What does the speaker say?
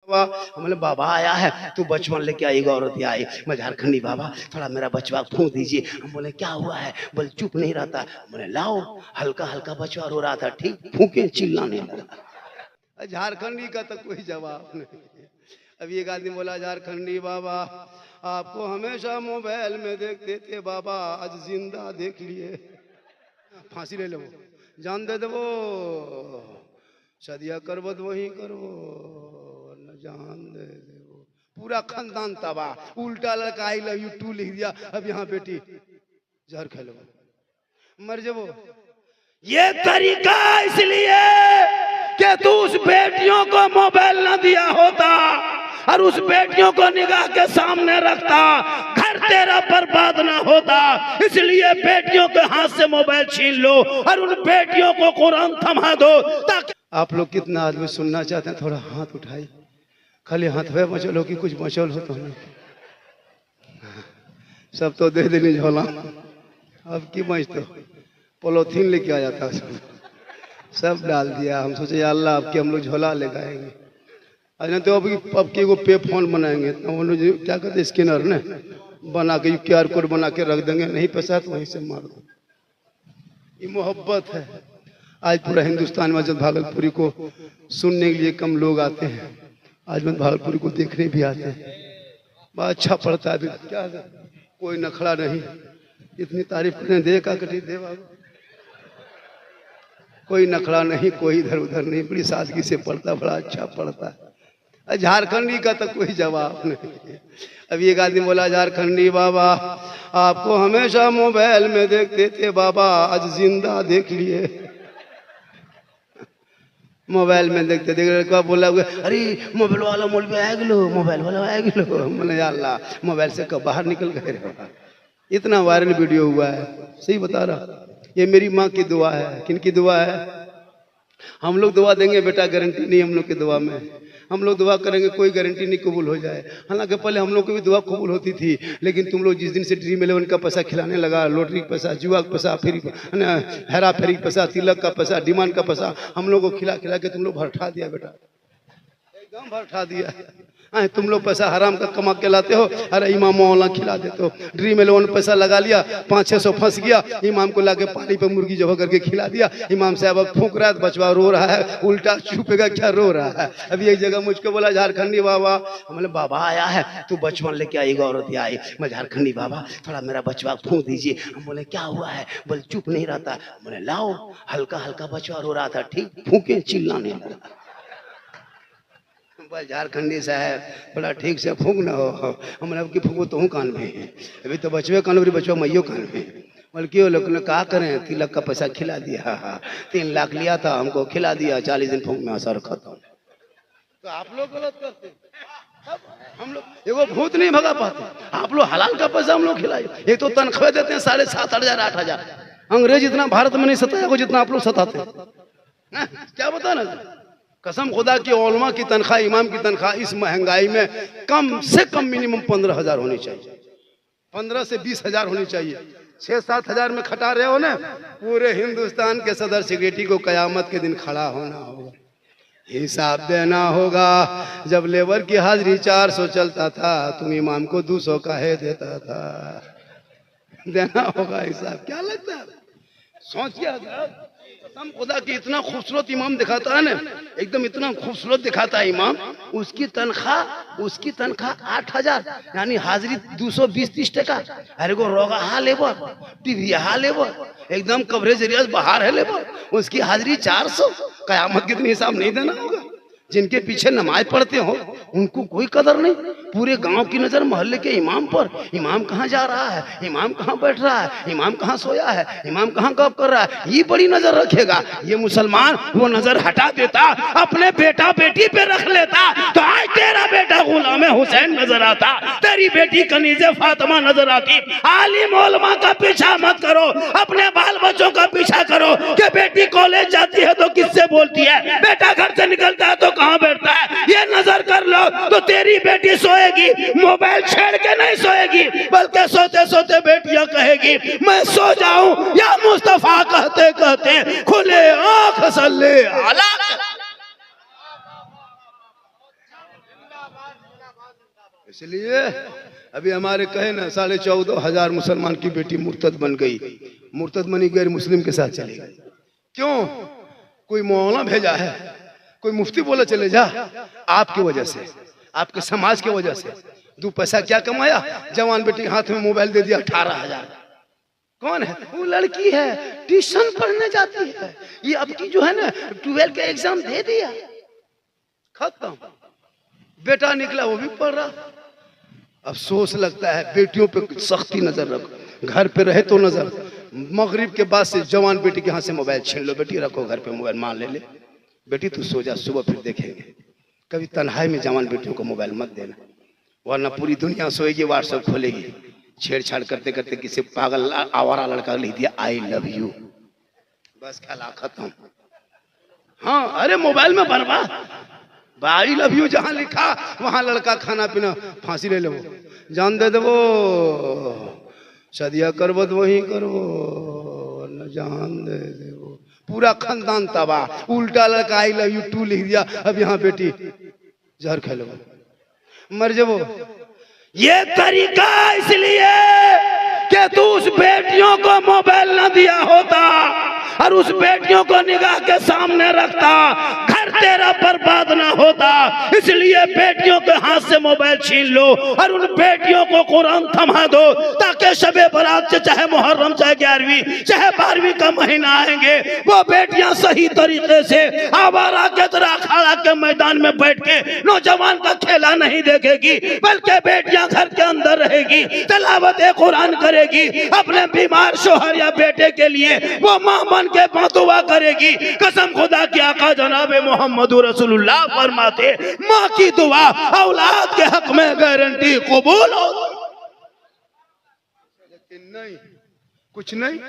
हमने बाबा आया है, तू बचपन लेके आई, औरत आई, मैं झारखंडी बाबा, थोड़ा मेरा बचवा फूंक दीजिए। हम बोले क्या हुआ है? बोले चुप नहीं रहता। बोले लाओ, हल्का हल्का बचवा रो रहा था, ठीक फूके चिल्लाने लगा। झारखंडी का तो कोई जवाब नहीं। अभी एक आदमी बोला, झारखंडी बाबा आपको हमेशा मोबाइल में देखते थे बाबा, आज जिंदा देख लिए। फांसी ले लो, जान दे दो, सदिया करबो तो वही करो, न जान दे दो। पूरा खानदान तबाह, उल्टा लड़का आई लव यू टू लिख दिया। अब यहाँ बेटी जहर खेलो मर जाओ। ये तरीका इसलिए कि तू उस बेटियों को मोबाइल न दिया होता और उस बेटियों को निगाह के सामने रखता, घर तेरा बर्बाद ना होता। इसलिए बेटियों के हाथ से मोबाइल छीन लो और उन बेटियों को कुरान थमा दो। ताकि आप लोग कितना आदमी सुनना चाहते हैं? थोड़ा हाथ उठाई, खाली हाथ में मचलो कि कुछ मचल हो तो नहीं। सब तो दे देनी झोला, अब की मच तो पोलोथीन लेके आ जाता, सब डाल दिया। हम सोचे अल्लाह अब के हम लोग झोला ले गाएंगे, अरे तो अब की वो पे फोन बनाएंगे, क्या कहते स्कैनर ने बना के QR कोड बना के रख देंगे, नहीं पैसा तो वहीं से मार दो। ये मोहब्बत है। आज पूरा हिंदुस्तान में जब भागलपुरी को सुनने के लिए कम लोग आते हैं, आज मैं भागलपुरी को देखने भी आते हैं। बहुत अच्छा पड़ता है। क्या कोई नखड़ा नहीं, इतनी तारीफ करने दे का कटी दे बाबू, कोई नखड़ा नहीं, कोई इधर उधर नहीं, बड़ी सादगी से पढ़ता, बड़ा अच्छा पढ़ता है। झारखंडी का तो कोई जवाब नहीं। अभी एक आदमी बोला, झारखंडी बाबा आपको हमेशा मोबाइल में देखते थे बाबा, आज जिंदा देख लिए। मोबाइल में देखते देखते बोला, अरे मोबाइल वाला मौलवी आ गलो, मोबाइल वाला आ गलो। मैंने अल्लाह मोबाइल से कब बाहर निकल गए। इतना वायरल वीडियो हुआ है, सही बता रहा। ये मेरी माँ की दुआ है। किन की दुआ है? हम लोग दुआ देंगे बेटा, गारंटी नहीं हम लोग की दुआ में। हम लोग दुआ करेंगे, कोई गारंटी नहीं कबूल हो जाए। हालांकि पहले हम लोग की भी दुआ कबूल होती थी, लेकिन तुम लोग जिस दिन से ड्रीम 11 का पैसा खिलाने लगा, लॉटरी का पैसा, जुआ का पैसा, फिर हेरा फेरी का पैसा, तिलक का पैसा, डिमांड का पैसा, हम लोग को खिला खिला के तुम लोग भरठा दिया बेटा, एकदम भरठा दिया। तुम लोग पैसा हराम का कमा के लाते हो, अरे इमाम मौला खिला देते हो। ड्रीम 11 पैसा लगा लिया, 500-600 फंस गया, इमाम को लाके पानी पे मुर्गी जब करके खिला दिया। इमाम साहब अब फूंक रहा है, बचवा रो रहा है, उल्टा छुपेगा क्या, रो रहा है। अभी एक जगह मुझको बोला, झारखंडी बाबा, हमने बाबा आया है, तू बचपन लेके आई, औरत आई, मैं झारखंडी बाबा, थोड़ा मेरा बचवा फूंक दीजिए। हम बोले क्या हुआ है? बोले चुप नहीं रहता। बोले लाओ, हल्का हल्का बचवा रो रहा था, ठीक फूके चिल्लाने लगा। झारखंडी साहब बड़ा ठीक से फूंक ना हो, हमने अब की फूको तो हूँ कान में, अभी तो बचवे कान में, बचवा मैयो कान में। बल्कि वो लोग ने कहा करें, तिलक का पैसा खिला दिया, 3 लाख लिया था, हमको खिला दिया, 40 दिन फूंक में असर खत्म। तो आप लोग गलत करते, हम लोग एगो भूत नहीं भगा पाते। आप लोग हलाल का पैसा हम लोग खिलाए। एक तो तनख्वाह देते हैं 7,500 8,000, अंग्रेज इतना भारत में नहीं सताया जितना आप लोग सताते। क्या बता ना, कसम खुदा की, उलमा की तनख्वाह, इमाम की तनख्वाह इस महंगाई में कम से कम मिनिमम 15,000 होनी चाहिए, 15 से 20,000 होनी चाहिए। 6-7 हजार में खटा रहे हो ना, पूरे हिंदुस्तान के सदर सेक्रेटरी को कयामत के दिन खड़ा होना होगा, हिसाब देना होगा। जब लेबर की हाजिरी 400 चलता था, तुम इमाम को 200 का है देता था, देना होगा हिसाब। क्या लगता है? सोचिए, हम खुदा की इतना खूबसूरत इमाम दिखाता है ना, एकदम इतना खूबसूरत दिखाता है इमाम, उसकी तनख्वाह 8,000, यानी हाजिरी 220-30 टका। अरे को रोगा हा लेबर, टीवी हा लेबर, एकदम कवरेज एरिया बाहर है लेबर, उसकी हाजिरी 400। कयामत के दिन हिसाब नहीं देना होगा। जिनके पीछे नमाज पढ़ते हो उनको कोई कदर नहीं, पूरे गांव की नजर मोहल्ले के इमाम पर। इमाम कहाँ जा रहा है, इमाम कहाँ बैठ रहा है, इमाम कहाँ सोया है, इमाम कहाँ गप कर रहा है, ये बड़ी नजर रखेगा। ये मुसलमान वो नजर हटा देता, अपने बेटा बेटी पे रख लेता, तो आज तेरा बेटा गुलाम हुसैन नजर आता, तेरी बेटी कनीज़े फातिमा नजर आती। आलिम उलमा का पीछा मत करो, अपने बाल बच्चों का पीछा करो कि बेटी कॉलेज जाती है तो किससे बोलती है, बेटा घर से निकलता है तो कहाँ बैठता है, ये नजर कर लो तो तेरी बेटी सोएगी, मोबाइल छेड़ के नहीं सोएगी, बल्कि सोते सोते बेटियां कहेगी मैं सो जाऊं या मुस्तफा कहते कहते खुले आंख सल्ले अला। इसलिए अभी हमारे कहे ना 14,500 मुसलमान की बेटी मुर्तद बन गई, मुर्तद बनी गैर मुस्लिम के साथ चली गई। क्यों? कोई मौलाना भेजा है, कोई मुफ्ती बोला चले जा। आपकी वजह से, आपके समाज की वजह से 2 पैसा क्या कमाया? जवान बेटी के हाथ में मोबाइल दे दिया 18,000। कौन है वो? लड़की है, ट्यूशन पढ़ने जाती है। ये अब की जो है ना 12 का एग्जाम दे दिया, खत्म। बेटा निकला वो भी पढ़ रहा। अफसोस लगता है, बेटियों पे सख्ती नजर रखो, घर पे रहे तो नजर। मगरिब के बाद से जवान बेटी के हाथ से मोबाइल छीन लो, बेटी रखो घर पे मोबाइल, मां ले ले, बेटी तू सो जा, सुबह फिर देखेंगे। कभी तन्हाई में जवान बेटियों को मोबाइल मत देना, वरना पूरी दुनिया सोएगी, व्हाट्सएप खोलेगी, छेड़छाड़ करते करते किसी पागल आवारा लड़का लिख दिया आई लव यू, बस खेला खत्म। हाँ, अरे मोबाइल में बर्बाद। आई लव यू जहां लिखा वहां लड़का खाना पीना फांसी ले लो, जान दे दो, शादिया करबो तो वही करबो, न जान दे दो, पूरा खानदान तबाह। उल्टा लड़का आई लव यू 2 लिख दिया, अब यहाँ बेटी जहर खा लो, मर जाओ। ये तरीका इसलिए कि तू उस बेटियों को मोबाइल न दिया होता और उस बेटियों को निगाह के सामने रखता, घर तेरा बर्बाद ना होता। इसलिए बेटियों के हाथ से मोबाइल छीन लो और उन बेटियों को कुरान थमा दो, ताकि शबे बारात से चाहे मुहर्रम, चाहे 11वीं, चाहे 12वीं का महीना आएंगे, वो बेटियां सही तरीके से आवारा के तरह अखाड़ा के मैदान में बैठ के नौजवान का खेला नहीं देखेगी, बल्कि बेटियां घर के अंदर रहेगी, तिलावत कुरान करेगी, अपने बीमार शोहर या बेटे के लिए वो मां बन के दुआ करेगी। कसम खुदा की आका जनाब मोहम्मद रसूलुल्लाह फरमाते, मां की दुआ औलाद के हक में गारंटी कबूल हो। लेकिन नहीं, कुछ नहीं।